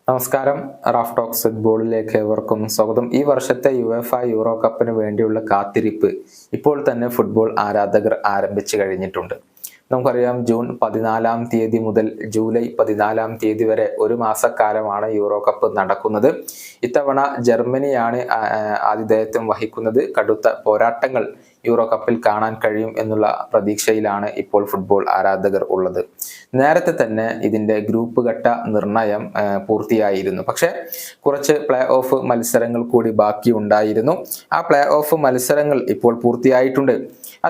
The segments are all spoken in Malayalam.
നമസ്കാരം. റാഫ് ടോക്സ് ഫുട്ബോളിലേക്ക് ഏവർക്കും സ്വാഗതം. ഈ വർഷത്തെ യുവേഫ യൂറോ കപ്പിന് വേണ്ടിയുള്ള കാത്തിരിപ്പ് ഇപ്പോൾ തന്നെ ഫുട്ബോൾ ആരാധകർ ആരംഭിച്ചു കഴിഞ്ഞിട്ടുണ്ട്. നമുക്കറിയാം, ജൂൺ 14-ാം തീയതി മുതൽ ജൂലൈ 14-ാം തീയതി വരെ ഒരു മാസക്കാലമാണ് യൂറോ കപ്പ് നടക്കുന്നത്. ഇത്തവണ ജർമ്മനിയാണ് ആതിഥേയത്വം വഹിക്കുന്നത്. കടുത്ത പോരാട്ടങ്ങൾ യൂറോ കപ്പിൽ കാണാൻ കഴിയും എന്നുള്ള പ്രതീക്ഷയിലാണ് ഇപ്പോൾ ഫുട്ബോൾ ആരാധകർ ഉള്ളത്. നേരത്തെ തന്നെ ഇതിന്റെ ഗ്രൂപ്പ് ഘട്ട നിർണയം പൂർത്തിയായിരുന്നു. പക്ഷെ കുറച്ച് പ്ലേ ഓഫ് മത്സരങ്ങൾ കൂടി ബാക്കി ഉണ്ടായിരുന്നു. ആ പ്ലേ ഓഫ് മത്സരങ്ങൾ ഇപ്പോൾ പൂർത്തിയായിട്ടുണ്ട്.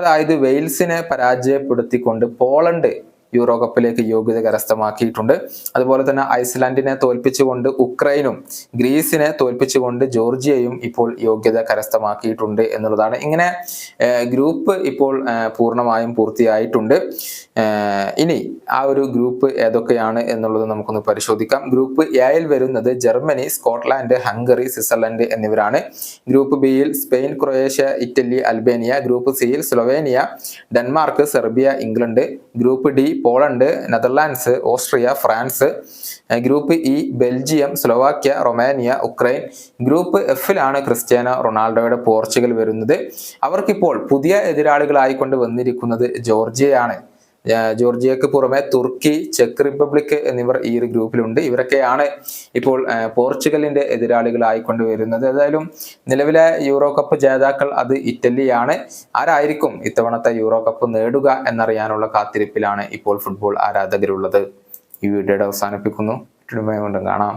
അതായത് വെയിൽസിനെ പരാജയപ്പെടുത്തിക്കൊണ്ട് പോളണ്ട് യൂറോ കപ്പിലേക്ക് യോഗ്യത കരസ്ഥമാക്കിയിട്ടുണ്ട്. അതുപോലെ തന്നെ ഐസ്ലാൻഡിനെ തോൽപ്പിച്ചുകൊണ്ട് ഉക്രൈനും ഗ്രീസിനെ തോൽപ്പിച്ചുകൊണ്ട് ജോർജിയയും ഇപ്പോൾ യോഗ്യത കരസ്ഥമാക്കിയിട്ടുണ്ട് എന്നുള്ളതാണ്. ഇങ്ങനെ ഗ്രൂപ്പ് ഇപ്പോൾ പൂർണ്ണമായും പൂർത്തിയായിട്ടുണ്ട്. ഇനി ആ ഒരു ഗ്രൂപ്പ് ഏതൊക്കെയാണ് എന്നുള്ളത് നമുക്കൊന്ന് പരിശോധിക്കാം. ഗ്രൂപ്പ് എയിൽ വരുന്നത് ജർമ്മനി, സ്കോട്ട്ലാൻഡ്, ഹംഗറി, സ്വിറ്റ്സർലൻഡ് എന്നിവരാണ്. ഗ്രൂപ്പ് ബിയിൽ Spain, Croatia, Italy, Albania. Group സിയിൽ Slovenia, Denmark, Serbia, England. Group D Poland, Netherlands, Austria, France. Group E Belgium, Slovakia, Romania, Ukraine. Group എഫിലാണ് ക്രിസ്ത്യാനോ റൊണാൾഡോയുടെ പോർച്ചുഗൽ വരുന്നത്. അവർക്കിപ്പോൾ പുതിയ എതിരാളികളായിക്കൊണ്ട് വന്നിരിക്കുന്നത് ജോർജിയയാണ്. ജോർജിയക്ക് പുറമെ തുർക്കി, ചെക്ക് റിപ്പബ്ലിക് എന്നിവർ ഈ ഒരു ഗ്രൂപ്പിലുണ്ട്. ഇവരൊക്കെയാണ് ഇപ്പോൾ പോർച്ചുഗലിന്റെ എതിരാളികളായിക്കൊണ്ട് വരുന്നത്. ഏതായാലും നിലവിലെ യൂറോ കപ്പ് ജേതാക്കൾ അത് ഇറ്റലിയാണ്. ആരായിരിക്കും ഇത്തവണത്തെ യൂറോ കപ്പ് നേടുക എന്നറിയാനുള്ള കാത്തിരിപ്പിലാണ് ഇപ്പോൾ ഫുട്ബോൾ ആരാധകരുള്ളത്. ഈ വീഡിയോയുടെ അവസാനിപ്പിക്കുന്നു. കാണാം.